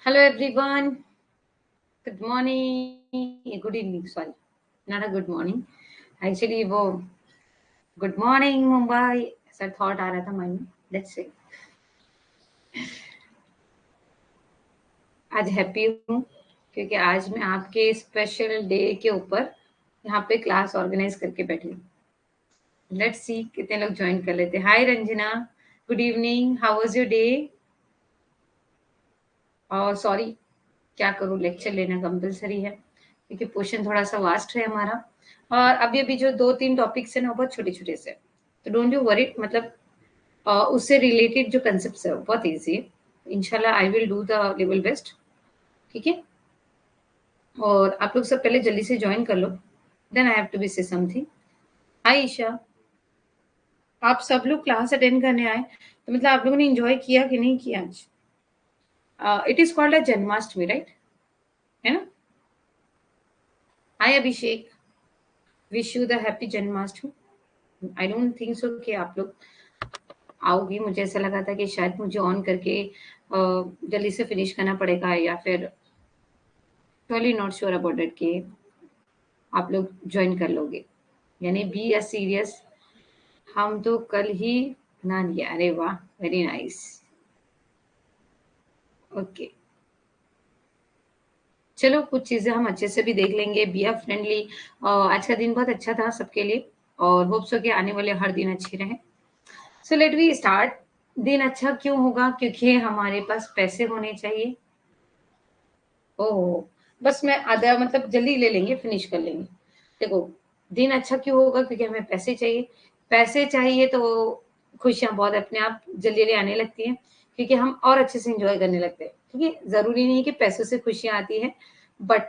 Hello everyone. Good morning. Good evening. Sorry, not a good morning. Actually, वो good morning Mumbai ऐसा thought आ रहा था mind में. Let's say आज हैप्पी हूँ क्योंकि आज मैं आपके स्पेशल डे के ऊपर यहाँ पे क्लास ऑर्गेनाइज करके बैठी हूँ. लेट्स सी कितने लोग ज्वाइन कर लेते हैं. Hi Ranjana, good evening. How was your day? और सॉरी, क्या करूँ, लेक्चर लेना कंपलसरी है क्योंकि पोर्शन थोड़ा सा वास्ट है हमारा. और अभी अभी जो 2-3 टॉपिक्स है ना, बहुत छोटे छोटे से, तो डोंट यू वरी. मतलब उससे रिलेटेड जो कंसेप्ट है वो बहुत ईजी है. इंशाल्लाह I will do the level best. ठीक है. और आप लोग सब पहले जल्दी से ज्वाइन कर लो, then I have to be say something. Hi Isha, आप सब लोग क्लास अटेंड करने आए, तो मतलब आप लोगों ने एंजॉय किया कि नहीं किया आज? It is called a Janmashtami, right? है ना? Hi Abhishek, wish you the happy Janmashtami. I don't think so कि आप लोग आओगी. मुझे ऐसा लगा था कि शायद मुझे ऑन करके जल्दी से फिनिश करना पड़ेगा, या फिर really not sure about it कि आप लोग ज्वाइन कर लोगे. यानी बी अ सीरियस. हम तो कल ही बना लिया. अरे वाह, वेरी नाइस. ओके, चलो कुछ चीजें हम अच्छे से भी देख लेंगे. Be a friendly. आज का दिन बहुत अच्छा था सबके लिए, और होप सो कि आने वाले हर दिन अच्छे रहे. So let we start. दिन अच्छा क्यों होगा? क्योंकि हमारे पास पैसे होने चाहिए. ओह! बस मैं आधा मतलब जल्दी ले लेंगे, फिनिश कर लेंगे. देखो, दिन अच्छा क्यों होगा? क्योंकि हमें पैसे चाहिए. पैसे चाहिए तो खुशियाँ बहुत अपने आप जल्दी-जल्दी आने लगती हैं, क्योंकि हम और अच्छे से एन्जॉय करने लगते हैं. ठीक है? ज़रूरी नहीं है कि पैसों से खुशियाँ आती हैं, बट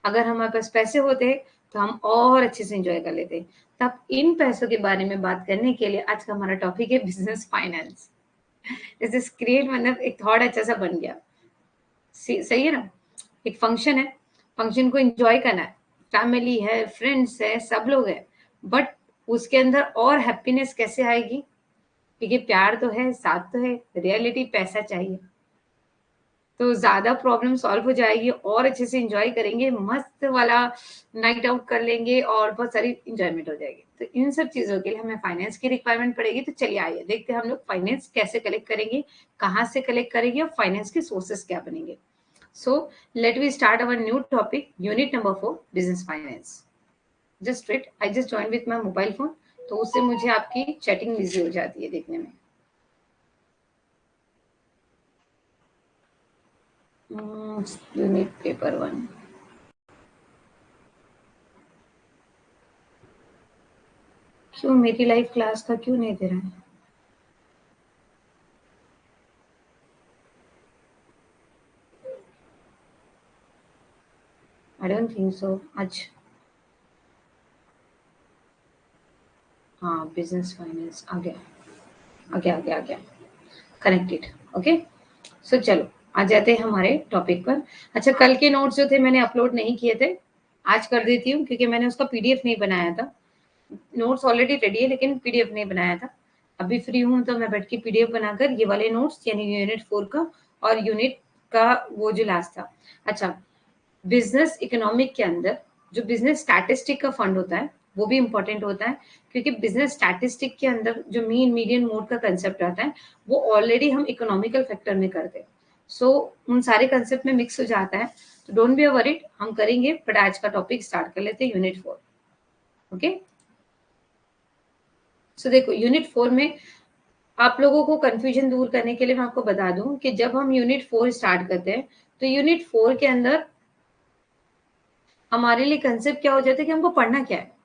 अगर हमारे पास पैसे होते, तो हम और अच्छे से एन्जॉय कर लेते. तब इन पैसों के बारे में बात करने के लिए आज का हमारा टॉपिक है business finance. This is great. मतलब एक थॉट अच्छा-सा बन गया. सही है ना? एक फंक्शन है, फंक्शन को एंजॉय करना है, फैमिली है, फ्रेंड्स है, सब लोग हैं, बट उसके अंदर और हैप्पीनेस कैसे आएगी? क्योंकि प्यार तो है, साथ तो है, रियलिटी पैसा चाहिए. तो ज्यादा प्रॉब्लम सॉल्व हो जाएगी, और अच्छे से एंजॉय करेंगे, मस्त वाला नाइट आउट कर लेंगे, और बहुत सारी इंजॉयमेंट हो जाएगी. तो इन सब चीजों के लिए हमें फाइनेंस की रिक्वायरमेंट पड़ेगी. तो चलिए आइए देखते हैं हम लोग फाइनेंस कैसे कलेक्ट करेंगे, कहाँ से कलेक्ट करेंगे, और फाइनेंस के सोर्सेस क्या बनेंगे. So let we start our new topic, unit number 4, business finance. Just wait, I just joined with my mobile phone, तो उससे मुझे आपकी चैटिंग इजी हो जाती है देखने में. Unit paper 1. क्यों मेरी लाइव क्लास का क्यों नहीं दे रहा है? आई डोंट थिंक सो. आज हाँ, बिजनेस फाइनेंस आ गया, आ गया, आ गया, आ गया. कनेक्टेड. ओके. सो चलो आ जाते हैं हमारे टॉपिक पर. अच्छा, कल के नोट्स जो थे मैंने अपलोड नहीं किए थे, आज कर देती हूँ क्योंकि मैंने उसका पीडीएफ नहीं बनाया था. नोट्स ऑलरेडी रेडी है लेकिन पीडीएफ नहीं बनाया था. अभी फ्री हूँ तो मैं बैठ के पीडीएफ बनाकर ये वाले नोट्स, यानी यूनिट 4 का और यूनिट का वो जो लास्ट था. अच्छा, बिजनेस इकोनॉमिक के अंदर जो बिजनेस स्टैटिस्टिक का फंड होता है वो भी इम्पोर्टेंट होता है, क्योंकि बिजनेस स्टैटिस्टिक के अंदर जो मीन मीडियन मोड का कंसेप्ट आता है वो ऑलरेडी हम इकोनॉमिकल फैक्टर में करते हैं. सो उन सारे कंसेप्ट में मिक्स हो जाता है. तो डोंट बी वरीड, हम करेंगे. बट आज का टॉपिक स्टार्ट कर लेते हैं, यूनिट 4. ओके. सो देखो, यूनिट 4 में आप लोगों को कंफ्यूजन दूर करने के लिए मैं आपको बता दूं कि जब हम यूनिट 4 स्टार्ट करते हैं तो यूनिट 4 के अंदर हमारे लिए कंसेप्ट क्या हो जाता है कि हमको पढ़ना क्या है.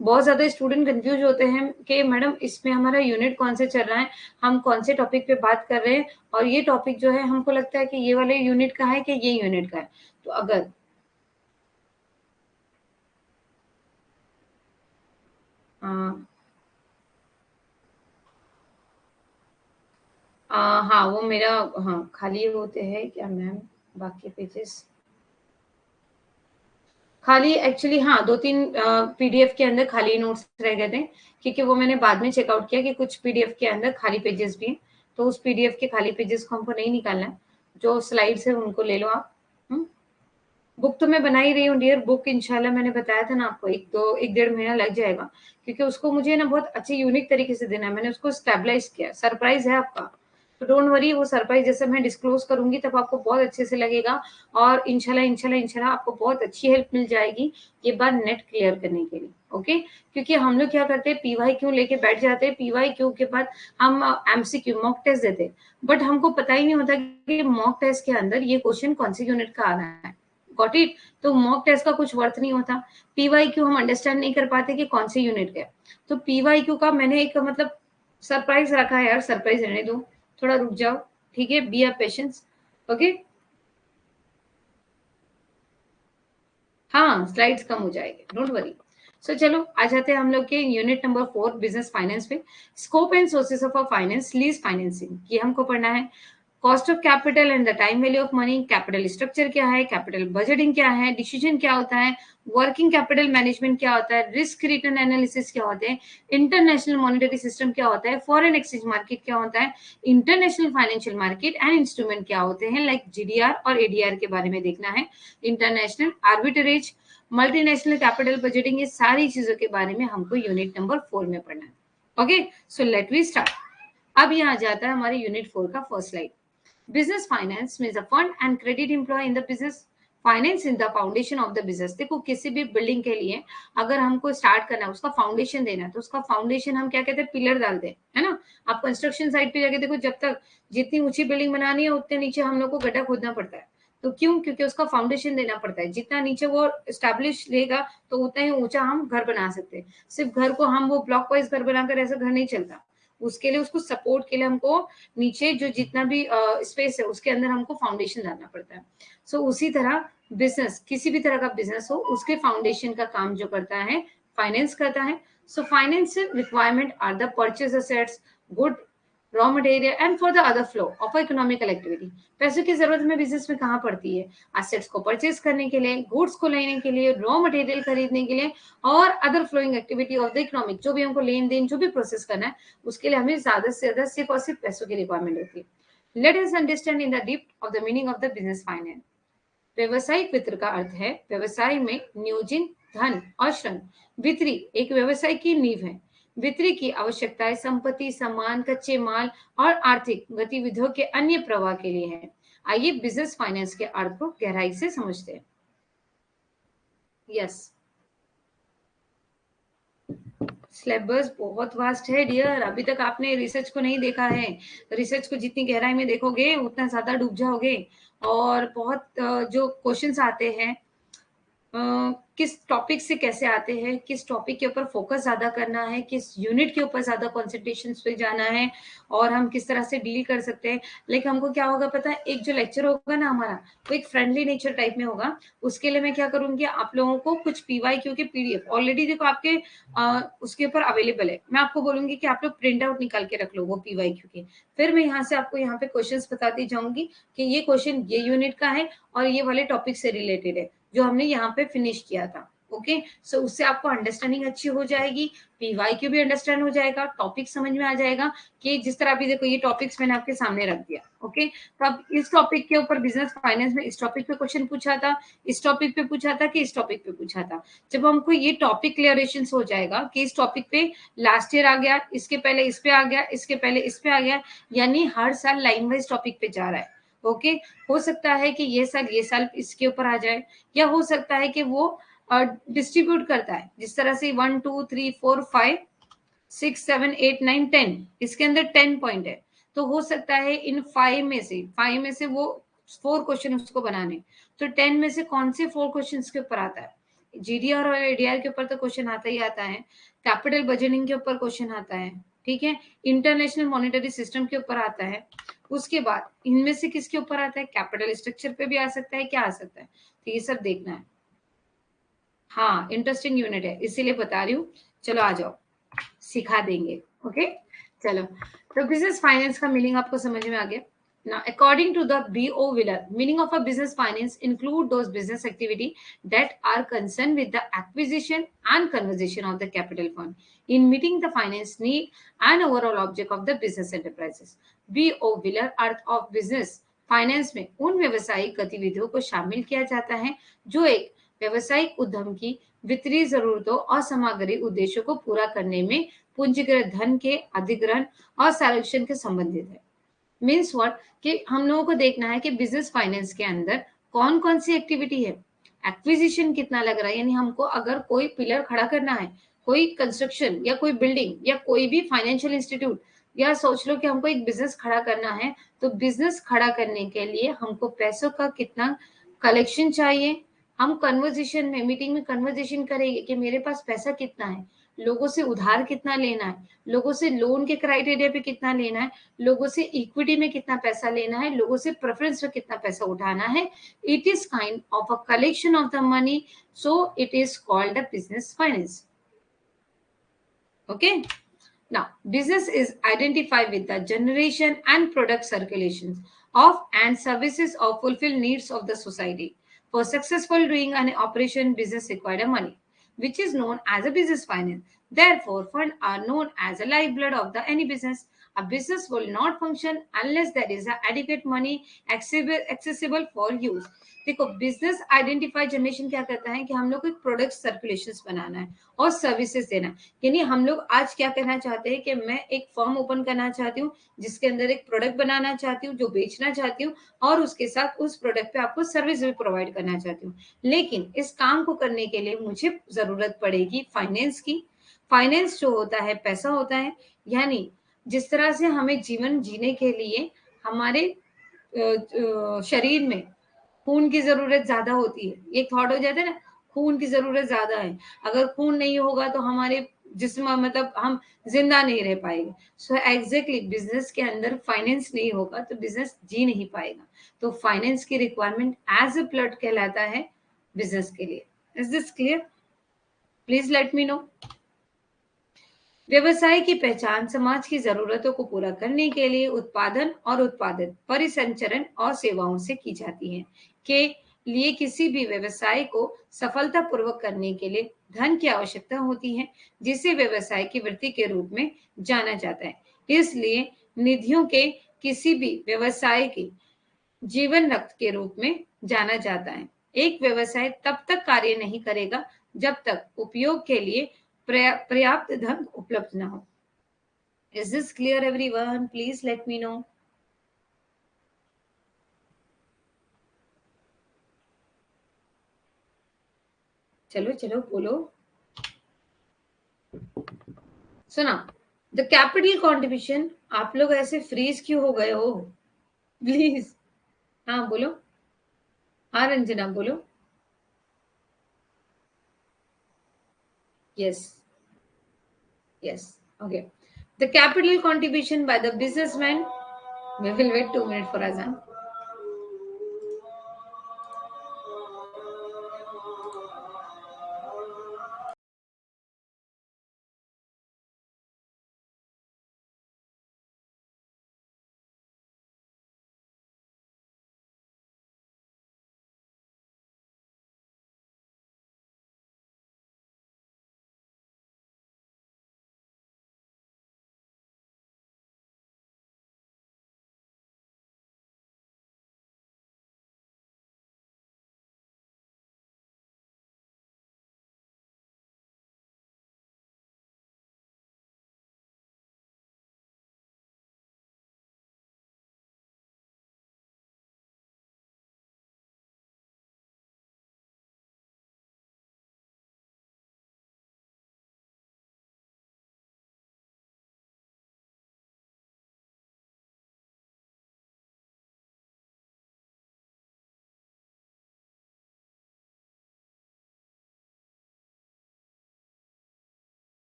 बहुत ज्यादा स्टूडेंट कंफ्यूज होते हैं कि मैडम इसमें हमारा यूनिट कौन से चल रहा है, हम कौन से टॉपिक पे बात कर रहे हैं, और ये टॉपिक जो है हमको लगता है कि ये वाले यूनिट का है कि ये यूनिट का है. तो अगर आ, हाँ वो मेरा, हाँ खाली होते हैं क्या मैम बाकी पेजेस? खाली एक्चुअली हाँ, 2-3 पीडीएफ के अंदर खाली नोट्स रह गए थे, क्योंकि वो मैंने बाद में चेकआउट किया कि कुछ पीडीएफ के अंदर खाली पेजेस भी हैं. तो उस पीडीएफ के खाली पेजेस को हमको नहीं निकालना है, जो स्लाइड्स है उनको ले लो आप। बुक तो मैं बना ही रही हूँ डियर, बुक इंशाल्लाह मैंने बताया था ना आपको, 1-1.5 महीना लग जाएगा, क्योंकि उसको मुझे ना बहुत अच्छे यूनिक तरीके से देना है। मैंने उसको स्टेबलाइज किया, सरप्राइज है आपका, तो डोंट वरी, वो सरप्राइज जैसे मैं डिस्क्लोज करूंगी तब आपको बहुत अच्छे से लगेगा, और इंशाल्लाह इंशाल्लाह इंशाल्लाह आपको बहुत अच्छी हेल्प मिल जाएगी ये बात नेट क्लियर करने के लिए। ओके, क्योंकि हम लोग क्या करते हैं, पीवाई क्यू लेके बैठ जाते हैं, पीवाई क्यू के बाद हम एमसीक्यू मॉक टेस्ट देते हैं, बट हमको पता ही नहीं होता कि मॉक टेस्ट के अंदर ये क्वेश्चन कौन सी यूनिट का आ रहा है। Got it? तो मॉक टेस्ट का कुछ वर्थ नहीं होता, पीवाई क्यू हम अंडरस्टैंड नहीं कर पाते कि कौन सी यूनिट का है। तो पीवाई क्यू का मैंने एक मतलब सरप्राइज रखा है यार, सरप्राइज रहने दो, थोड़ा रुक जाओ, ठीक है, बी आर पेशेंस। ओके, हाँ स्लाइड्स कम हो जाएंगे, डोंट वरी। सो चलो आ जाते हैं हम लोग के यूनिट नंबर 4 बिजनेस फाइनेंस पे। Scope and sources of finance, lease financing, ये हमको पढ़ना है। Cost of capital and the time value of money, capital structure क्या है, कैपिटल बजटिंग क्या है, डिसीजन क्या होता है, वर्किंग कैपिटल मैनेजमेंट क्या होता है, रिस्क रिटर्न एनालिसिस क्या होते हैं, इंटरनेशनल मॉनेटरी सिस्टम क्या होता है, फॉरेन एक्सचेंज मार्केट क्या होता है, international financial market and instrument क्या होते हैं, लाइक जीडीआर और एडीआर के बारे में देखना है, international arbitrage, multinational capital budgeting, ये सारी चीजों के बारे में हमको यूनिट नंबर 4 में पढ़ना है। Okay, so let we start. अब यहाँ जाता है हमारे यूनिट 4 का first slide. Business finance means a fund and credit employ in the business, finance in the foundation of the business. देखो किसी भी बिल्डिंग के लिए अगर हमको स्टार्ट करना है, उसका फाउंडेशन देना है, तो उसका फाउंडेशन हम क्या कहते हैं, पिलर डालते हैं, है ना। आप कंस्ट्रक्शन साइट पे जाके देखो, जब तक जितनी ऊंची बिल्डिंग बनानी है उतने नीचे हम लोग को गड्ढा खोदना पड़ता है। तो क्यों? क्योंकि उसका फाउंडेशन देना पड़ता है, जितना नीचे वो स्टैब्लिश रहेगा तो उतना ही ऊंचा हम घर बना सकते हैं। सिर्फ घर को हम वो ब्लॉक वाइज घर बनाकर ऐसा घर नहीं चलता, उसके लिए उसको सपोर्ट के लिए हमको नीचे जो जितना भी स्पेस है उसके अंदर हमको फाउंडेशन डालना पड़ता है। सो उसी तरह बिजनेस, किसी भी तरह का बिजनेस हो, उसके फाउंडेशन का काम जो करता है फाइनेंस करता है। So finance requirement are the purchase assets, good, raw material and for the other flow of economical activity. पैसों की जरूरत में बिजनेस में कहाँ पड़ती है? असेट्स को परचेज करने के लिए, गुड्स को लेने के लिए, रॉ मटेरियल खरीदने के लिए, और other flowing activity of the economic, जो भी हमको लेन देन जो भी प्रोसेस करना है उसके लिए हमें ज्यादा से ज्यादा सिर्फ और सिर्फ पैसों की रिक्वायरमेंट होती है। Let us understand in the deep of the meaning of the business finance. व्यवसायिक वित्त का अर्थ है व्यवसाय में नियोजित धन और श्रम। वित्ती एक व्यवसाय की नींव है। वित्त की आवश्यकताएं संपत्ति, सामान, कच्चे माल और आर्थिक गतिविधियों के अन्य प्रवाह के लिए है। आइए बिजनेस फाइनेंस के अर्थ को गहराई से समझते हैं। यस, सिलेबस बहुत वास्ट है डियर, अभी तक आपने रिसर्च को नहीं देखा है। रिसर्च को जितनी गहराई में देखोगे उतना ज्यादा डूब जाओगे। और बहुत जो क्वेश्चंस आते हैं किस टॉपिक से कैसे आते हैं, किस टॉपिक के ऊपर फोकस ज्यादा करना है, किस यूनिट के ऊपर ज्यादा कॉन्सेंट्रेशन पे जाना है, और हम किस तरह से डील कर सकते हैं। लेकिन हमको क्या होगा पता है, एक जो लेक्चर होगा ना हमारा, वो एक फ्रेंडली नेचर टाइप में होगा। उसके लिए मैं क्या करूंगी, आप लोगों को कुछ पीवाई क्यू के पीडीएफ ऑलरेडी देखो आपके उसके ऊपर अवेलेबल है, मैं आपको बोलूंगी कि आप लोग प्रिंट आउट निकाल के रख लो वो पीवाई क्यू के। फिर मैं यहाँ से आपको यहाँ पे क्वेश्चन बताती जाऊंगी कि ये क्वेश्चन ये यूनिट का है और ये वाले टॉपिक से रिलेटेड है जो हमने यहाँ पे फिनिश किया था। ओके, सो उससे आपको अंडरस्टैंडिंग अच्छी हो जाएगी, पीवाई क्यू भी अंडरस्टैंड हो जाएगा, टॉपिक समझ में आ जाएगा कि जिस तरह अभी देखो ये टॉपिक्स मैंने आपके सामने रख दिया। ओके, तो अब इस टॉपिक के ऊपर बिजनेस फाइनेंस में इस टॉपिक पे क्वेश्चन पूछा था, इस टॉपिक पे पूछा था कि इस टॉपिक पे पूछा था। जब हमको ये टॉपिक क्लियरेशन हो जाएगा कि इस टॉपिक पे लास्ट ईयर आ गया, इसके पहले इस पे आ गया, इसके पहले इस पे आ गया, यानी हर साल लाइन वाइज टॉपिक पे जा रहा है। ओके, हो सकता है कि ये साल इसके ऊपर आ जाए, या हो सकता है कि वो डिस्ट्रीब्यूट करता है जिस तरह से 1 2 3 4 5 6 7 8 9 10, इसके अंदर 10 पॉइंट है। तो हो सकता है इन 5 में से वो 4 क्वेश्चन उसको बनाने, तो 10 में से कौन से 4 क्वेश्चन के ऊपर आता है? जीडीआर और एडीआर के ऊपर तो क्वेश्चन आता ही आता है, कैपिटल बजटिंग के ऊपर क्वेश्चन आता है, ठीक है, इंटरनेशनल मॉनेटरी सिस्टम के ऊपर आता है। उसके बाद इनमें से किसके ऊपर आता है? कैपिटल स्ट्रक्चर पे भी आ सकता है, क्या आ सकता है, तो ये सब देखना है। हाँ इंटरेस्टिंग यूनिट है इसीलिए बता रही हूँ, चलो आ जाओ सिखा देंगे। ओके, चलो, तो बिजनेस फाइनेंस का मीनिंग आपको समझ में आ गया। Now, according to the BO Wheeler, meaning of a business finance include those business activity that are concerned with the acquisition and conversion of the capital fund in meeting the finance need and overall object of the business enterprises. BO Wheeler earth of business finance में उन व्यवसायिक गतिविधियों को शामिल किया जाता है जो एक व्यवसायिक उद्यम की वित्तीय जरूरतों और सामग्री उद्देश्यों को पूरा करने में पूंजीगत धन के अधिग्रहण और संरक्षण के संबंधित है। मीन्स व्हाट कि हम लोगों को देखना है कि बिजनेस फाइनेंस के अंदर कौन कौन सी एक्टिविटी है, एक्विजिशन कितना लग रहा है, यानी हमको अगर कोई पिलर खड़ा करना है, कोई कंस्ट्रक्शन या कोई बिल्डिंग या कोई भी फाइनेंशियल इंस्टीट्यूट, या सोच लो कि हमको एक बिजनेस खड़ा करना है, तो बिजनेस खड़ा करने के लिए हमको पैसों का कितना कलेक्शन चाहिए। हम कन्वर्जेशन में, मीटिंग में कन्वर्जेशन करेंगे कि मेरे पास पैसा कितना है, लोगों से उधार कितना लेना है, लोगों से लोन के क्राइटेरिया पे कितना लेना है, लोगों से इक्विटी में कितना पैसा लेना है, लोगों से प्रेफरेंस में कितना पैसा उठाना है। It is kind of a collection of the money, so it is called a business finance. Okay. Now, business is identified with the generation and product circulations of and services of fulfill needs of the society. For successful doing an operation, business require money, which is known as a business finance. Therefore, funds are known as a lifeblood of the any business. A business will not function unless there is a adequate money accessible for use. देखो, business identify generation क्या करता है कि हम लोग को एक product circulation बनाना है और सर्विसेज देना है। यानी हम लोग आज क्या करना चाहते हैं कि मैं एक फर्म ओपन करना चाहती हूँ जिसके अंदर एक प्रोडक्ट बनाना चाहती हूँ जो बेचना चाहती हूँ, और उसके साथ उस प्रोडक्ट पे आपको सर्विस भी प्रोवाइड करना चाहती हूँ। लेकिन इस काम को करने के लिए मुझे जरूरत पड़ेगी फाइनेंस की। फाइनेंस जो होता है पैसा होता है, यानी जिस तरह से हमें जीवन जीने के लिए हमारे शरीर में खून की जरूरत ज्यादा होती है, एक थॉट हो जाता है ना, खून की जरूरत ज्यादा है, अगर खून नहीं होगा तो हमारे जिस्म मतलब हम जिंदा नहीं रह पाएंगे। सो एग्जैक्टली बिजनेस के अंदर फाइनेंस नहीं होगा तो बिजनेस जी नहीं पाएगा। तो फाइनेंस की रिक्वायरमेंट एज अ ब्लड कहलाता है बिजनेस के लिए। Is this clear? Please let me know. व्यवसाय की पहचान समाज की जरूरतों को पूरा करने के लिए उत्पादन और उत्पादित परिसंचरण और सेवाओं से की जाती है। के लिए किसी भी व्यवसाय को सफलतापूर्वक करने के लिए धन की आवश्यकता होती है, जिसे व्यवसाय की वृत्ति के रूप में जाना जाता है। इसलिए निधियों के किसी भी व्यवसाय के जीवन रक्त के रूप में जाना जाता है। एक व्यवसाय तब तक कार्य नहीं करेगा जब तक उपयोग के लिए पर्याप्त धन उपलब्ध न हो। Is this clear everyone? Please let me know. चलो चलो बोलो। सुना, द कैपिटल कॉन्ट्रीब्यूशन। आप लोग ऐसे फ्रीज क्यों हो गए हो? प्लीज। हाँ बोलो। हाँ रंजना बोलो। Yes yes okay. The capital contribution by the businessman. We will wait 2 minutes for Azan.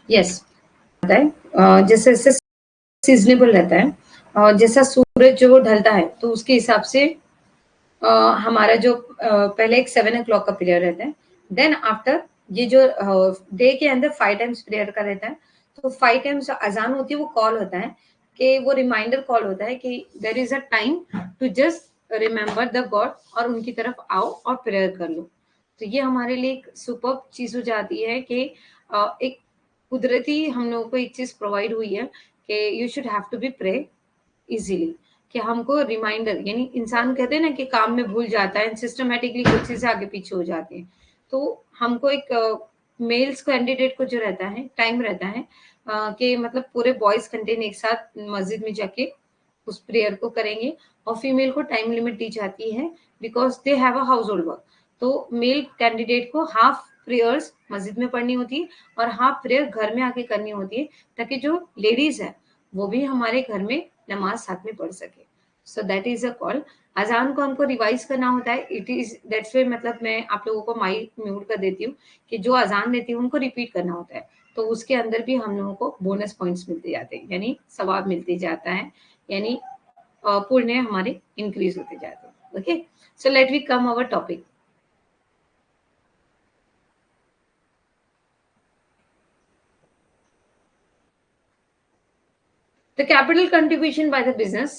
Yes, आता है जैसे जैसे सीजनेबल रहता है और जैसा सूरज जो ढलता है तो उसके हिसाब से हमारा जो पहले एक 7 o'clock का पीरियड रहता है, देन आफ्टर ये जो डे के अंदर 5 टाइम्स पीरियड का रहता है, तो 5 टाइम्स अजान होती है, वो कॉल होता है कि वो रिमाइंडर कॉल होता है कि there is a time to just remember the god और उनकी तरफ आओ और प्रेयर कर लो। तो ये हमारे लिए एक सुपर चीज हो जाती है कि एक कुदरती हम लोगों को एक चीज प्रोवाइड हुई है कि you should have to be pray easily, कि हमको रिमाइंडर, यानी इंसान कहते हैं ना कि काम में भूल जाता है, सिस्टमेटिकली कुछ चीजें आगे पीछे हो जाती हैं, तो हमको एक मेल्स कैंडिडेट को जो रहता है टाइम रहता है कि मतलब पूरे बॉयज कंटेन एक साथ मस्जिद में जाके उस प्रेयर को करेंगे, और फीमेल को टाइम लिमिट दी जाती है because they have a house hold work. तो मेल कैंडिडेट को हाफ प्रेयर्स मस्जिद में पढ़नी होती है और हाफ प्रेयर घर में आके करनी होती है, ताकि जो लेडीज है वो भी हमारे घर में नमाज साथ में पढ़ सके। So that is a call. अजान को हमको रिवाइज करना होता है, इट इज दैट्स वे, मतलब मैं आप लोगों को माइक म्यूट कर देती हूँ कि जो अजान देती हूँ उनको रिपीट करना होता है, तो उसके अंदर भी हम लोगों को बोनस पॉइंट्स मिलते जाते हैं, यानी सवाब मिलते जाता है, यानी पुण्य हमारे इंक्रीज होते जाते हैं। Okay, so let we come our topic. The capital contribution by the business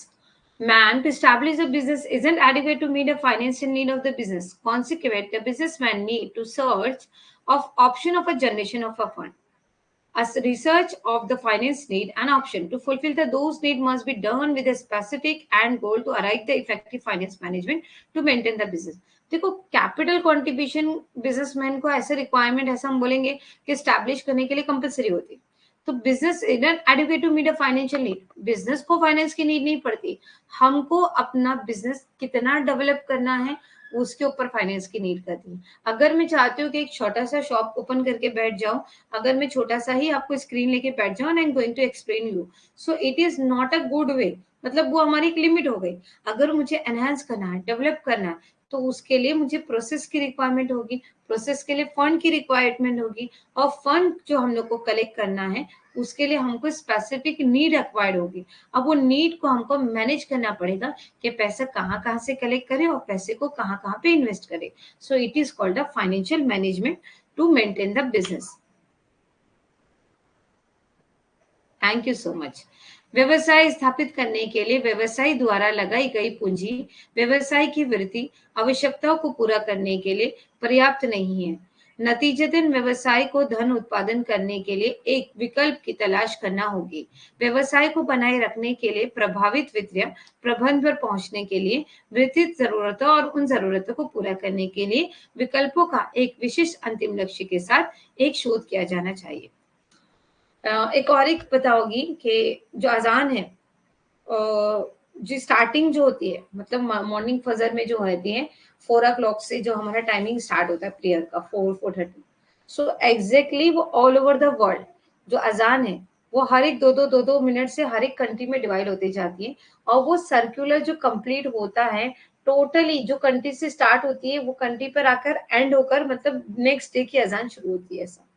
man to establish a business isn't adequate to meet the financial need of the business. Consequently, the businessman need to search of option of a generation of a fund. As research of the finance need and option to fulfill those need must be done with a specific and goal to arrive the effective finance management to maintain the business. देखो, capital contribution businessman को ऐसे requirement ऐसा हम बोलेंगे कि establish करने के लिए कंपलसरी होती है। तो business inner educate to meet a financial need, business को फाइनेंस की नीड नहीं पड़ती, हमको अपना बिजनेस कितना डेवलप करना है उसके ऊपर फाइनेंस की नीड करती है। अगर मैं चाहती हूँ कि एक छोटा सा शॉप ओपन करके बैठ जाऊं, अगर मैं छोटा सा ही आपको स्क्रीन लेके बैठ जाऊं and I am going to explain you, so it is not a good way, मतलब वो हमारी एक लिमिट हो गई। अगर मुझे एनहांस करना है, डेवलप करना है, तो उसके लिए मुझे प्रोसेस की रिक्वायरमेंट होगी, प्रोसेस के लिए फंड की रिक्वायरमेंट होगी, और फंड जो हम लोग को कलेक्ट करना है उसके लिए हमको स्पेसिफिक नीड एक्वायर्ड होगी। अब वो नीड को हमको मैनेज करना पड़ेगा कि पैसा कहाँ कहाँ से कलेक्ट करें और पैसे को कहाँ कहाँ पे इन्वेस्ट करें। So it is called a financial management to maintain the business. Thank you so much. व्यवसाय स्थापित करने के लिए व्यवसाय द्वारा लगाई गई पूंजी व्यवसाय की वृद्धि आवश्यकताओं को पूरा करने के लिए पर्याप्त नहीं है। नतीजतन व्यवसाय को धन उत्पादन करने के लिए एक विकल्प की तलाश करना होगी। व्यवसाय को बनाए रखने के लिए प्रभावित वित्तीय प्रबंध पर पहुंचने के लिए वित्तीय जरूरतों और उन जरूरतों को पूरा करने के लिए विकल्पों का एक विशिष्ट अंतिम लक्ष्य के साथ एक शोध किया जाना चाहिए। एक और एक पता होगी कि जो अजान है, जो स्टार्टिंग जो होती है, मतलब मॉर्निंग फजर में जो होती है 4 o'clock से जो हमारा टाइमिंग स्टार्ट होता है प्रेयर का 4-4:30, सो एग्जैक्टली वो ऑल ओवर द वर्ल्ड जो अजान है वो हर एक दो दो मिनट से हर एक कंट्री में डिवाइड होती जाती है, और वो सर्कुलर जो कंप्लीट होता है टोटली जो कंट्री से स्टार्ट होती है वो कंट्री पर आकर एंड होकर मतलब नेक्स्ट डे की अजान शुरू होती है ऐसा।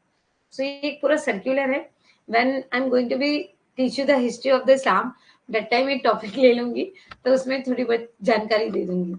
सो ये एक पूरा सर्कुलर है। When I am going to be teach you the history of the Islam, that time एक टॉपिक ले लूंगी, तो उसमें थोड़ी बहुत जानकारी दे दूंगी।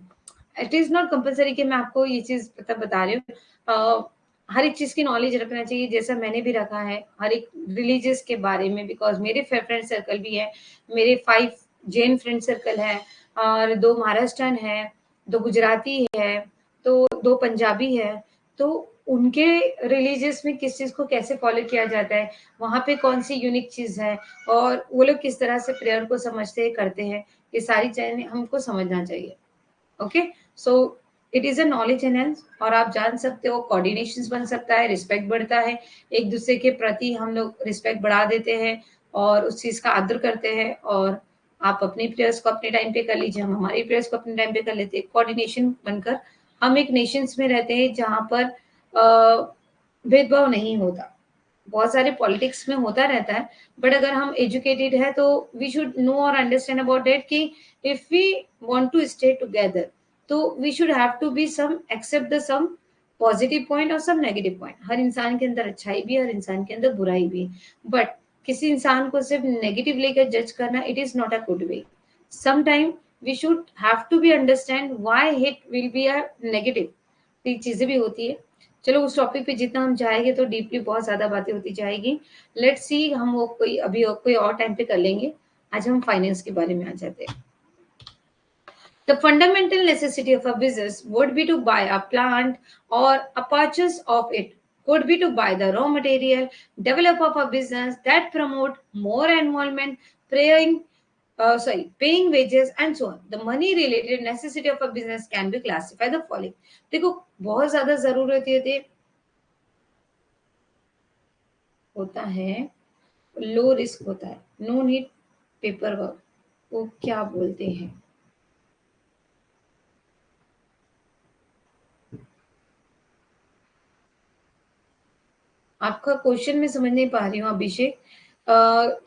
इट इज नॉट कंपलसरी कि मैं आपको ये चीज बता रही हूँ। हर एक चीज की नॉलेज रखना चाहिए, जैसा मैंने भी रखा है हर एक रिलीजियस के बारे में, बिकॉज मेरे फ्रेंड सर्कल भी है, मेरे 5 जैन फ्रेंड सर्कल है, और 2 महाराष्ट्रन है, 2 गुजराती है, तो 2 पंजाबी है। तो उनके रिलीजियस में किस चीज को कैसे फॉलो किया जाता है, वहां पे कौन सी यूनिक चीज है, और वो लोग किस तरह से प्रेयर को समझते हैं करते हैं, ये सारी चीजें हमको समझना चाहिए। Okay, so it is a knowledge enhance, और आप जान सकते हो कोऑर्डिनेशन बन सकता है, रिस्पेक्ट बढ़ता है, एक दूसरे के प्रति हम लोग रिस्पेक्ट बढ़ा देते हैं और उस चीज का आदर करते हैं, और आप अपनी प्रेयर्स को अपने टाइम पे कर लीजिए, हम हमारी प्रेयर्स को अपने टाइम पे कर लेते हैं, कोऑर्डिनेशन बनकर हम एक नेशंस में रहते हैं जहाँ पर भेदभाव नहीं होता। बहुत सारे पॉलिटिक्स में होता रहता है, बट अगर हम एजुकेटेड है तो वी शुड नो और अंडरस्टैंड अबाउट दैट कि if we want to stay together, तो we should have to be some except the some positive point और सब नेगेटिव पॉइंट। हर इंसान के अंदर अच्छाई भी है, हर इंसान के अंदर बुराई भी है, बट किसी इंसान को सिर्फ नेगेटिव लेकर जज करना, it is not a good way. Sometime we should have to be understand why it will be a negative. तो ये चीजें भी होती है। चलो उस टॉपिक पे जितना हम जाएंगे तो डीपली बहुत ज्यादा बातें होती जाएगी। लेट्स सी, हम वो कोई अभी कोई और टाइम पे कर लेंगे। आज हम फाइनेंस के बारे में आ जाते हैं। The fundamental necessity of a business would be to buy a plant or a purchase of it, could be to buy the raw material, develop of a business that promote more involvement, paying wages and so on. The money related necessity of a business can be classified the following. देखो बहुत ज्यादा जरूरत ये होता है, लो risk होता है, no need paper work, वो क्या बोलते हैं? आपका क्वेश्चन मैं समझ नहीं पा रही हूँ अभिषेक।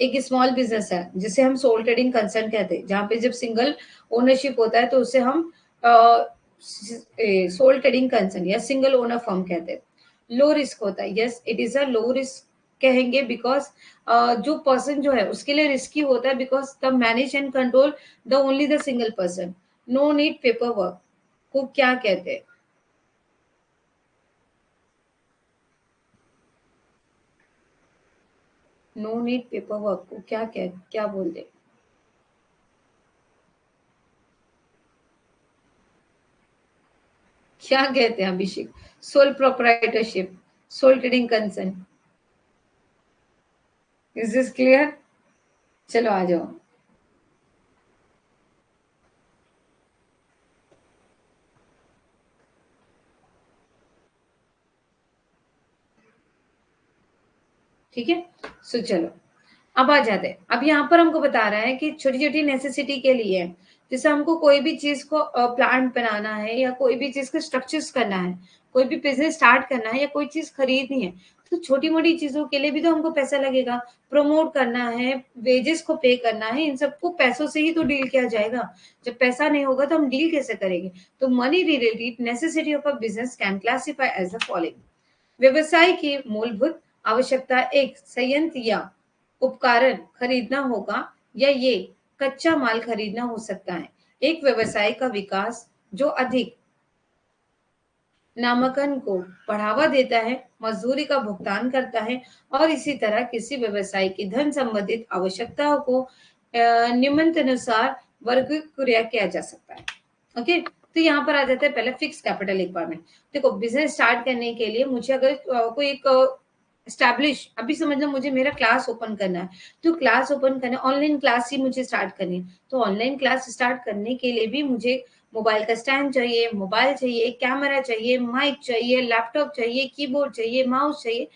एक स्मॉल बिजनेस है जिसे हम सोल ट्रेडिंग कंसर्न कहते हैं, जहाँ पे जब सिंगल ओनरशिप होता है तो उसे हम सोल ट्रेडिंग कंसर्न या सिंगल ओनर फर्म कहते हैं। लो रिस्क होता है, yes it is a low risk कहेंगे, बिकॉज जो पर्सन जो है उसके लिए रिस्की होता है, because the manage and control the only the single person, no need paper work को क्या कहते हैं? नो नीड पेपर वर्क को क्या बोलते हैं? क्या कहते हैं Abhishek? Sole proprietorship, sole trading concern. Is this clear? चलो आ जाओ। ठीक है, सो चलो अब आ जाते हैं। अब यहाँ पर हमको बता रहा है कि छोटी छोटी नेसेसिटी के लिए, जैसे हमको कोई भी चीज को प्लांट बनाना है या कोई भी चीज का स्ट्रक्चर्स करना है, कोई भी बिजनेस स्टार्ट करना है या कोई चीज खरीदनी है, तो छोटी मोटी चीजों के लिए भी तो हमको पैसा लगेगा। प्रमोट करना है, वेजेस को पे करना है, इन सबको पैसों से ही तो डील किया जाएगा। जब पैसा नहीं होगा तो हम डील कैसे करेंगे? तो money related necessity of a business can classify as the following. व्यवसाय की मूलभूत आवश्यकता एक संयंत्र या उपकरण खरीदना होगा, या ये कच्चा माल खरीदना हो सकता है। एक व्यवसाय का विकास जो अधिक नामांकन को बढ़ावा देता है, मजदूरी का भुगतान करता है, और इसी तरह किसी व्यवसाय की धन संबंधित आवश्यकताओं को निम्नानुसार वर्गीकृत किया जा सकता है। ओके, तो यहाँ पर आ जाता है पहले फिक्स कैपिटल रिक्वायरमेंट। देखो बिजनेस स्टार्ट करने के लिए मुझे अगर कोई एक स्टैब्लिश, अभी समझ लो मुझे मेरा क्लास ओपन करना है, तो क्लास ओपन करना, ऑनलाइन क्लास ही मुझे स्टार्ट करनी है, तो ऑनलाइन क्लास स्टार्ट करने के लिए भी मुझे मोबाइल का स्टैंड चाहिए, मोबाइल चाहिए, कैमरा चाहिए, माइक चाहिए, लैपटॉप चाहिए, कीबोर्ड चाहिए, माउस चाहिए,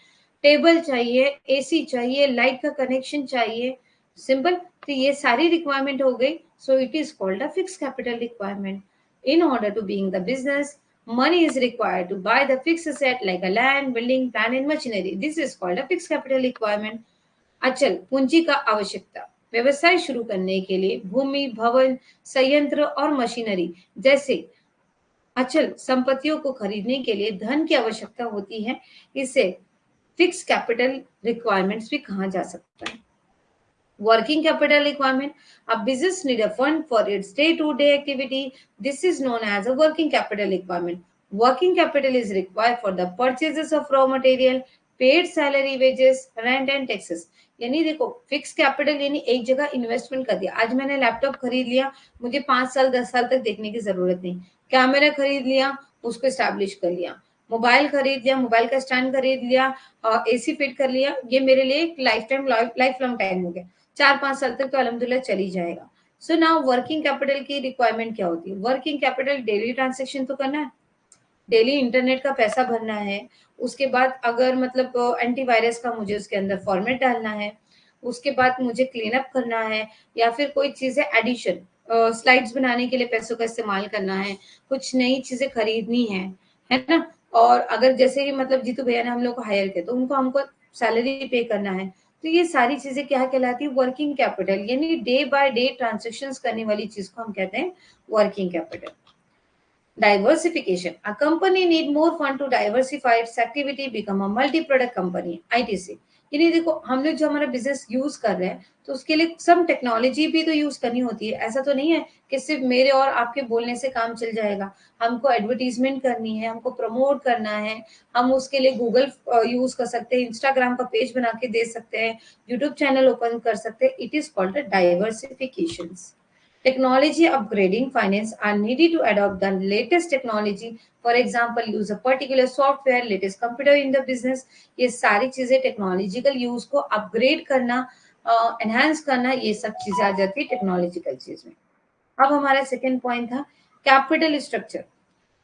टेबल चाहिए, एसी चाहिए, लाइट का कनेक्शन चाहिए। सिंपल, तो ये सारी रिक्वायरमेंट हो गई। So it is called a fix capital requirement. In order to being the business, money is required to buy the fixed asset like a land, building, plant and machinery. This is called a fixed capital requirement. अचल पूंजी का आवश्यकता, व्यवसाय शुरू करने के लिए भूमि, भवन, संयंत्र और मशीनरी जैसे अचल संपत्तियों को खरीदने के लिए धन की आवश्यकता होती है। इसे फिक्स कैपिटल रिक्वायरमेंट्स भी कहा जा सकता है। Working capital requirement. A business need a fund for its day-to-day activity. This is known as a working capital requirement. Working capital is required for the purchases of raw material, paid salary, wages, rent and taxes. यानी देखो fix capital यानी एक जगह investment कर दिया। आज मैंने laptop खरीद लिया, मुझे 5 साल 10 साल तक देखने की जरूरत नहीं। कैमरा खरीद लिया, उसको स्टैब्लिश कर लिया, मोबाइल खरीद लिया, मोबाइल का स्टैंड खरीद लिया, एसी फिट कर लिया, ये मेरे लिए एक लाइफ लॉन्ग टाइम हो गया। 4-5 साल तक तो अल्हम्दुलिल्लाह चल ही जाएगा। सो नाउ वर्किंग कैपिटल की रिक्वायरमेंट क्या होती है? वर्किंग कैपिटल डेली ट्रांजेक्शन तो करना है, डेली इंटरनेट का पैसा भरना है, उसके बाद अगर मतलब एंटीवायरस का मुझे उसके अंदर फॉर्मेट डालना है, उसके बाद मुझे क्लीन अप करना है, या फिर कोई चीजें एडिशन, स्लाइड्स बनाने के लिए पैसों का इस्तेमाल करना है, कुछ नई चीजें खरीदनी है ना? और अगर जैसे ही मतलब जीतू भैया ने हम लोग को हायर किया तो उनको हमको सैलरी पे करना है, तो ये सारी चीजें क्या कहलाती है? वर्किंग कैपिटल, यानी डे बाय डे ट्रांजेक्शन्स करने वाली चीज को हम कहते हैं working capital. Diversification. A company need more fund to diversify its activity, become a multi-product company, ITC. यानी देखो हम लोग जो हमारा बिजनेस यूज कर रहे हैं तो उसके लिए सम टेक्नोलॉजी भी तो यूज करनी होती है। ऐसा तो नहीं है कि सिर्फ मेरे और आपके बोलने से काम चल जाएगा। हमको एडवर्टीजमेंट करनी है, हमको प्रमोट करना है, हम उसके लिए गूगल यूज कर सकते हैं, इंस्टाग्राम का पेज बना के दे सकते हैं, यूट्यूब चैनल ओपन कर सकते हैं। It is called diversification. Technology upgrading finance are needed to adopt the latest technology. For example, use a particular software, latest computer in the business. ये सारी चीजें टेक्नोलॉजिकल यूज को अपग्रेड करना, enhance करना, ये सब चीजें आ जाती है टेक्नोलॉजिकल चीज में। अब हमारा सेकेंड पॉइंट था capital structure.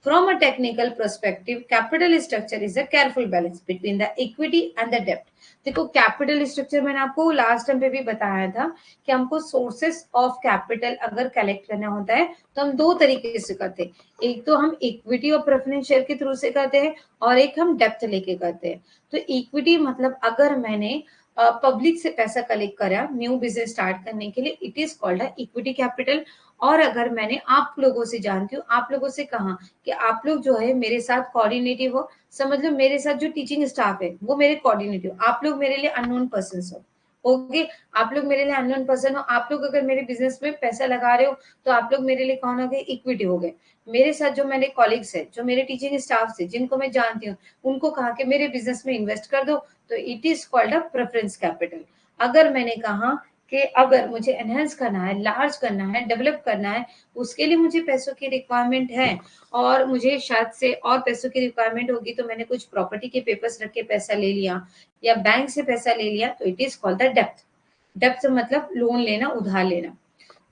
From a technical perspective, capital structure is a careful balance between the equity and the debt. देखो कैपिटल स्ट्रक्चर मैंने आपको लास्ट टाइम पे भी बताया था कि हमको सोर्सेस ऑफ कैपिटल अगर कलेक्ट करना होता है तो हम दो तरीके से करते हैं। एक तो हम इक्विटी और प्रेफरेंस शेयर के थ्रू से करते हैं और एक हम डेप्थ लेके करते हैं। तो इक्विटी मतलब अगर मैंने पब्लिक से पैसा कलेक्ट करा न्यू बिजनेस स्टार्ट करने के लिए, it is called equity capital. और अगर मैंने आप लोगों से जानती हूँ, आप लोगों से कहा कि आप लोग जो है मेरे साथ कोऑर्डिनेटिव हो, समझ लो मेरे साथ जो टीचिंग स्टाफ है वो मेरे कोऑर्डिनेटिव, आप लोग मेरे लिए अननोन पर्सन हो। ओके, आप लोग मेरे लिए अननोन पर्सन हो। आप लोग अगर मेरे बिजनेस में पैसा लगा रहे हो तो आप लोग मेरे लिए कौन हो गए? इक्विटी हो गए। मेरे साथ जो मेरे कॉलीग्स है, जो मेरे टीचिंग स्टाफ से जिनको मैं जानती हूँ, उनको कहा कि मेरे बिजनेस में इन्वेस्ट कर दो, तो it is called a preference capital. अगर मैंने कहा कि अगर मुझे एनहेंस करना है, लार्ज करना है, डेवलप करना है, उसके लिए मुझे पैसों की रिक्वायरमेंट है और मुझे शायद से और पैसों की रिक्वायरमेंट होगी, तो मैंने कुछ प्रॉपर्टी के पेपर्स रख के पैसा ले लिया या बैंक से पैसा ले लिया, तो it is called the depth. Depth मतलब लोन लेना, उधार लेना।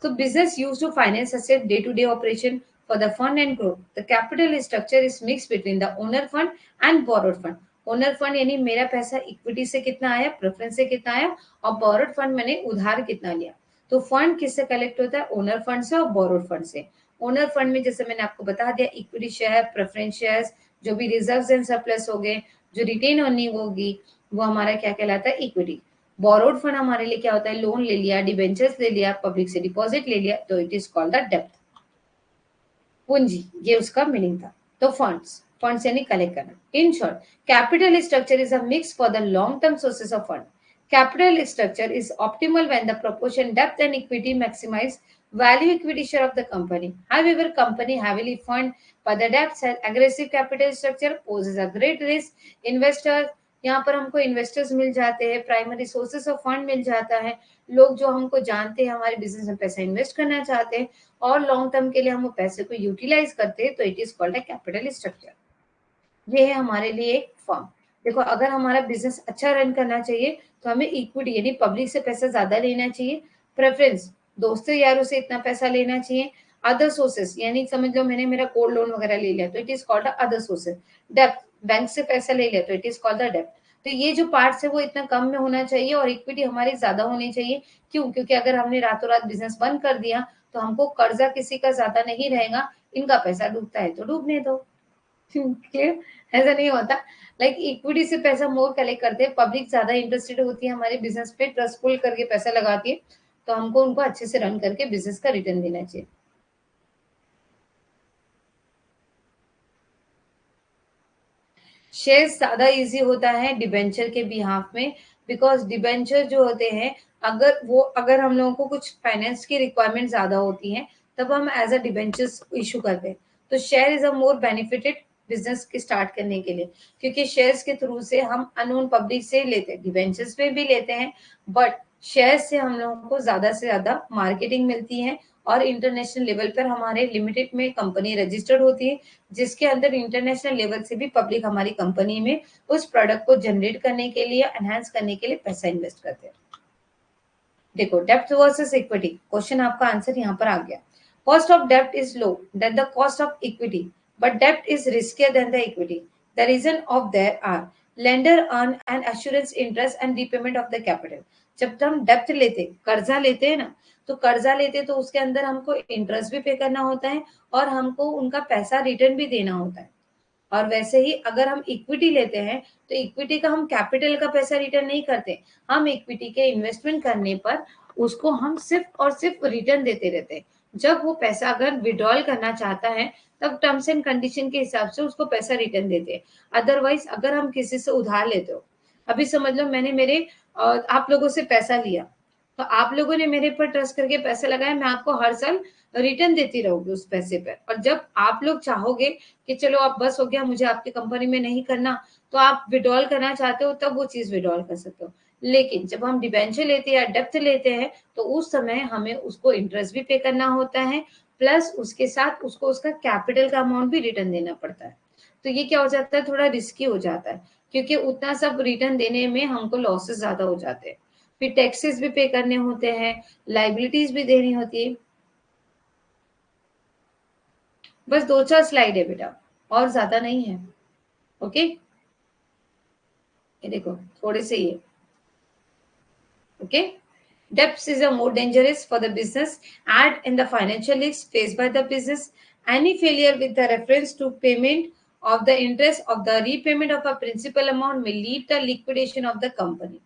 So business used to finance asset day-to-day operation for the fund and growth. The capital structure is mixed between the owner fund and borrowed fund. Owner fund यानी मेरा पैसा equity से कितना आया, प्रेफरेंस से कितना आया, और बोरोड फंड मैंने उधार कितना लिया। तो फंड किससे कलेक्ट होता है? ओनर फंड से और बोरोड फंड से। ओनर फंड में जैसे मैंने आपको बता दिया, इक्विटी शेयर, प्रेफरेंस शेयर्स, जो भी रिजर्व्स एंड सरप्लस हो गए, जो रिटेन अर्निंग होगी, वो हमारा क्या कहलाता है? इक्विटी। बोरोड फंड हमारे लिए क्या होता है? लोन ले लिया, डिबेंचर्स ले लिया, पब्लिक से डिपॉजिट ले लिया, तो it is called the depth. पूंजी, ये उसका मीनिंग था। तो फंड्स यानी कलेक्ट करना। In short, capital structure is a mix for the long term sources of fund. Capital structure is optimal when the proportion debt and equity maximize value equity share of the company. However, company heavily fund by the debts and aggressive capital structure poses a great risk. Investors, यहाँ पर हमको investors मिल जाते हैं, primary sources of fund मिल जाता है, लोग जो हमको जानते हैं, हमारे बिजनेस में पैसा इन्वेस्ट करना चाहते हैं और लॉन्ग टर्म के लिए हम वो पैसे को यूटिलाइज करते हैं, तो it is called a capital structure. ये है हमारे लिए एक फॉर्म। देखो अगर हमारा बिजनेस अच्छा रन करना चाहिए तो हमें इक्विटी यानी पब्लिक से पैसा ज्यादा लेना चाहिए, प्रेफरेंस दोस्तों यारों से इतना पैसा लेना चाहिए, अदर सोर्सेस यानी समझ लो मैंने मेरा गोल्ड लोन वगैरह ले लिया तो it is called other sources. Depth, bank से पैसा ले लिया तो it is called the depth. तो ये जो पार्ट्स है वो इतना कम में होना चाहिए और इक्विटी हमारी ज्यादा होनी चाहिए। क्यों? क्योंकि अगर हमने रातों रात बिजनेस बंद कर दिया तो हमको कर्जा किसी का ज्यादा नहीं रहेगा, इनका पैसा डूबता है तो डूबने दो। क्लियर? ऐसा नहीं होता। लाइक इक्विटी से पैसा मोर कलेक्ट करते हैं, पब्लिक ज्यादा इंटरेस्टेड होती है हमारे बिजनेस पे, ट्रस्टफुल करके पैसा लगाती है, तो हमको उनको अच्छे से रन करके बिजनेस का रिटर्न देना चाहिए। शेयर ज्यादा इजी होता है डिबेंचर के बिहाफ में, बिकॉज डिबेंचर जो होते हैं अगर हम लोगों को कुछ फाइनेंस की रिक्वायरमेंट ज्यादा होती है तब हम एज अ डिबेंचर्स इशू करते हैं। तो share is a more benefited business की स्टार्ट करने के लिए, क्योंकि शेयर्स के थ्रू से हम अननोन पब्लिक से लेते हैं, डिबेंचर्स में भी लेते हैं, बट शेयर से हम लोगों को ज्यादा से ज्यादा मार्केटिंग मिलती है और इंटरनेशनल लेवल पर हमारे लिमिटेड में कंपनी रजिस्टर्ड होती है, जिसके अंदर इंटरनेशनल लेवल से भी पब्लिक हमारी कंपनी में उस प्रोडक्ट को जनरेट करने के लिए, एनहांस करने के लिए पैसा इन्वेस्ट करते हैं। देखो डेप्थ वर्सेस इक्विटी, क्वेश्चन आपका आंसर यहाँ पर आ गया। कॉस्ट ऑफ डेप्ट is low than the cost of equity, but डेप्ट is riskier than the equity. The reason of there are lender earn and assurance interest and repayment of the capital. जब हम depth लेते, कर्जा लेते हैं ना, तो कर्जा लेते तो उसके अंदर हमको इंटरेस्ट भी पे करना होता है और हमको उनका पैसा रिटर्न भी देना होता है। और वैसे ही अगर हम इक्विटी लेते हैं तो इक्विटी का हम कैपिटल का पैसा रिटर्न नहीं करते, हम इक्विटी के इन्वेस्टमेंट करने पर उसको हम सिर्फ और सिर्फ रिटर्न देते रहते हैं। जब वो पैसा अगर विड्रॉल करना चाहता है, तब टर्म्स एंड कंडीशन के हिसाब से उसको पैसा रिटर्न देते हैं। अदरवाइज अगर हम किसी से उधार लेते हो, अभी समझ लो मैंने आप लोगों से पैसा लिया, तो आप लोगों ने मेरे पर ट्रस्ट करके पैसे लगाए, मैं आपको हर साल रिटर्न देती रहूंगी उस पैसे पर। और जब आप लोग चाहोगे कि चलो अब बस हो गया, मुझे आपकी कंपनी में नहीं करना, तो आप विड्रॉल करना चाहते हो, तब वो चीज विड्रॉल कर सकते हो। लेकिन जब हम डिबेंचर लेते हैं या डेप्थ लेते हैं, तो उस समय हमें उसको इंटरेस्ट भी पे करना होता है, प्लस उसके साथ उसको उसका कैपिटल का अमाउंट भी रिटर्न देना पड़ता है। तो ये क्या हो जाता है, थोड़ा रिस्की हो जाता है, क्योंकि उतना सब रिटर्न देने में हमको लॉसेस ज्यादा हो जाते हैं। फिर टैक्सेस भी पे करने होते हैं, लाइबिलिटीज भी देनी होती है। बस 2-4 स्लाइड है बेटा, और ज्यादा नहीं है। ओके, ये देखो थोड़े से ही है। Okay, debts is a more dangerous for the business and in the financial risks faced by the business. Any failure with the reference to payment of the interest of the repayment of a principal amount will lead the liquidation of the company.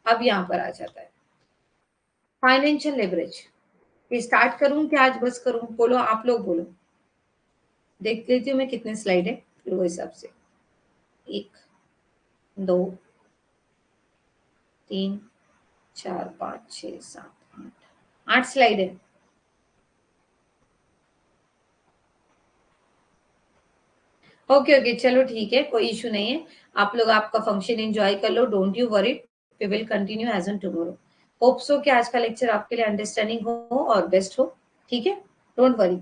अब यहाँ पर आ जाता है financial leverage. ये start करूं कि आज बस करूं, बोलो आप लोग बोलो। देख लेती हूँ मैं कितने स्लाइड है, फिर वो हिसाब से। 1, 2, 3, 4, 5, 6, 7, 8, 8 स्लाइड है। ओके ओके, चलो ठीक है, कोई इशू नहीं है। आप लोग आपका फंक्शन एंजॉय कर लो, don't you worry. We will continue as on tomorrow. Hope so कि आज का लेक्चर आपके लिए अंडरस्टैंडिंग हो और बेस्ट हो। ठीक है, डोंट वरी।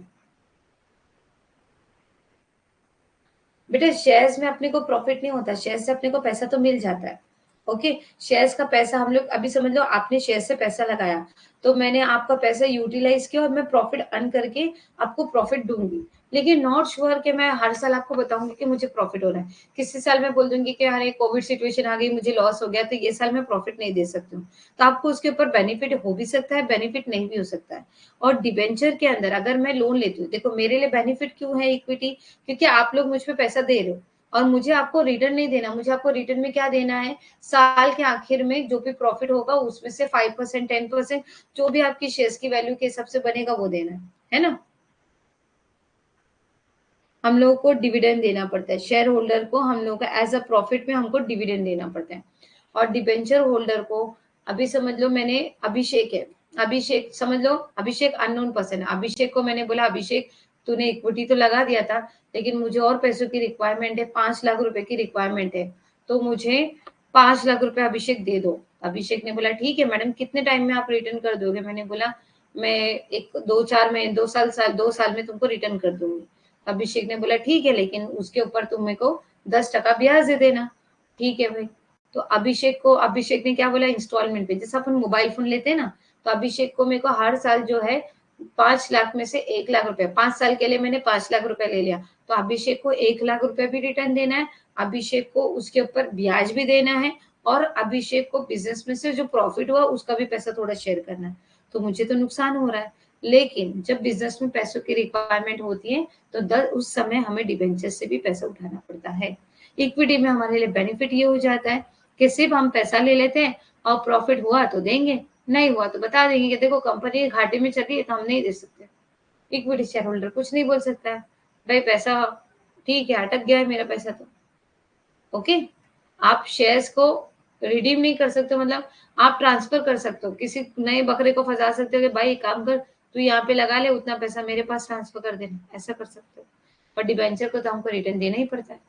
बेटा शेयर्स में अपने को प्रॉफिट नहीं होता, शेयर से अपने को पैसा तो मिल जाता है। ओके, शेयर्स का पैसा हम लोग अभी समझ लो आपने शेयर से पैसा लगाया, तो मैंने आपका पैसा यूटिलाइज किया और मैं प्रॉफिट अर्न करके आपको प्रॉफिट दूंगी। लेकिन नॉट श्योर कि मैं हर साल आपको बताऊंगी कि मुझे प्रॉफिट हो रहा है। किसी साल मैं बोल दूंगी कि अरे कोविड सिचुएशन आ गई, मुझे लॉस हो गया, तो ये साल मैं प्रॉफिट नहीं दे सकती हूँ। तो आपको उसके ऊपर बेनिफिट हो भी सकता है, बेनिफिट नहीं भी हो सकता है। और डिबेंचर के अंदर अगर मैं लोन लेती हूँ, देखो मेरे लिए बेनिफिट क्यों है इक्विटी, क्योंकि आप लोग मुझ पे पैसा दे रहे हो और मुझे आपको रिटर्न नहीं देना। मुझे आपको रिटर्न में क्या देना है, साल के आखिर में जो भी प्रॉफिट होगा उसमें से 5%, 10%, जो भी आपकी शेयर्स की वैल्यू के हिसाब से बनेगा वो देना है ना। हम लोगों को डिविडेंड देना पड़ता है, शेयर होल्डर को हम लोगों का एज अ प्रॉफिट में हमको डिविडेंड देना पड़ता है। और डिबेंचर होल्डर को, अभी समझ लो मैंने अभिषेक है, अभिषेक समझ लो, अभिषेक अननोन पर्सन है। अभिषेक को मैंने बोला अभिषेक तूने इक्विटी तो लगा दिया था, लेकिन मुझे और पैसों की रिक्वायरमेंट है, 5 लाख रुपए की रिक्वायरमेंट है, तो मुझे 5 लाख रुपए अभिषेक दे दो। अभिषेक ने बोला ठीक है मैडम, कितने टाइम में आप रिटर्न कर दोगे। मैंने बोला मैं एक 2-4 में 2 साल में तुमको रिटर्न कर दूंगी। अभिषेक ने बोला ठीक है, लेकिन उसके ऊपर तुम मेरे को 10% ब्याज दे देना। ठीक है भाई। तो अभिषेक ने क्या बोला, इंस्टॉलमेंट पे, जैसे अपन मोबाइल फोन लेते हैं ना, तो अभिषेक को मेरे को हर साल जो है 5 लाख में से 1 लाख रुपए, 5 साल के लिए मैंने 5 लाख रुपए ले लिया, तो अभिषेक को 1 लाख रुपए भी रिटर्न देना है। अभिषेक को उसके ऊपर ब्याज भी देना है, और अभिषेक को बिजनेस में से जो प्रॉफिट हुआ उसका भी पैसा थोड़ा शेयर करना है। तो मुझे तो नुकसान हो रहा है। लेकिन जब बिजनेस में पैसों की रिक्वायरमेंट होती है, तो उस समय हमें डिबेंचर से भी पैसा उठाना पड़ता है। इक्विटी में हमारे लिए बेनिफिट ये हो जाता है कि सिर्फ हम पैसा ले लेते हैं और प्रॉफिट हुआ तो देंगे, नहीं हुआ तो बता देंगे कि देखो कंपनी घाटे में चल रही है तो हम नहीं दे सकते। इक्विटी शेयर होल्डर कुछ नहीं बोल सकता है, भाई पैसा ठीक है अटक गया है मेरा पैसा तो। ओके, आप शेयर्स को रिडीम नहीं कर सकते, मतलब आप ट्रांसफर कर सकते हो, किसी नए बकरे को फंसा सकते हो कि भाई एक काम कर, तू यहाँ पे लगा ले, उतना पैसा मेरे पास ट्रांसफर कर देना, ऐसा कर सकते हो। पर डिबेंचर को तो हमको रिटर्न देना ही पड़ता है,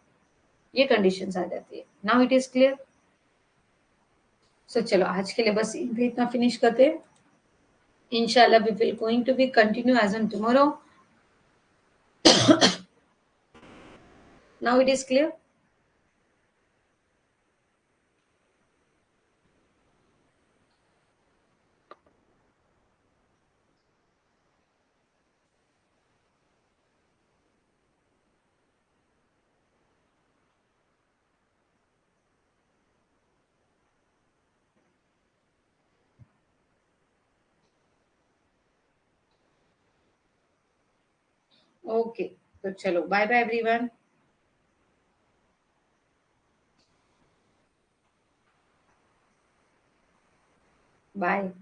ये कंडीशन आ जाती है। Now it is clear. So चलो आज के लिए बस इतना फिनिश करते हैं। इंशाल्लाह we will going to be continue as on tomorrow. Now it is clear. Okay, तो चलो बाय बाय एवरीवन। बाय।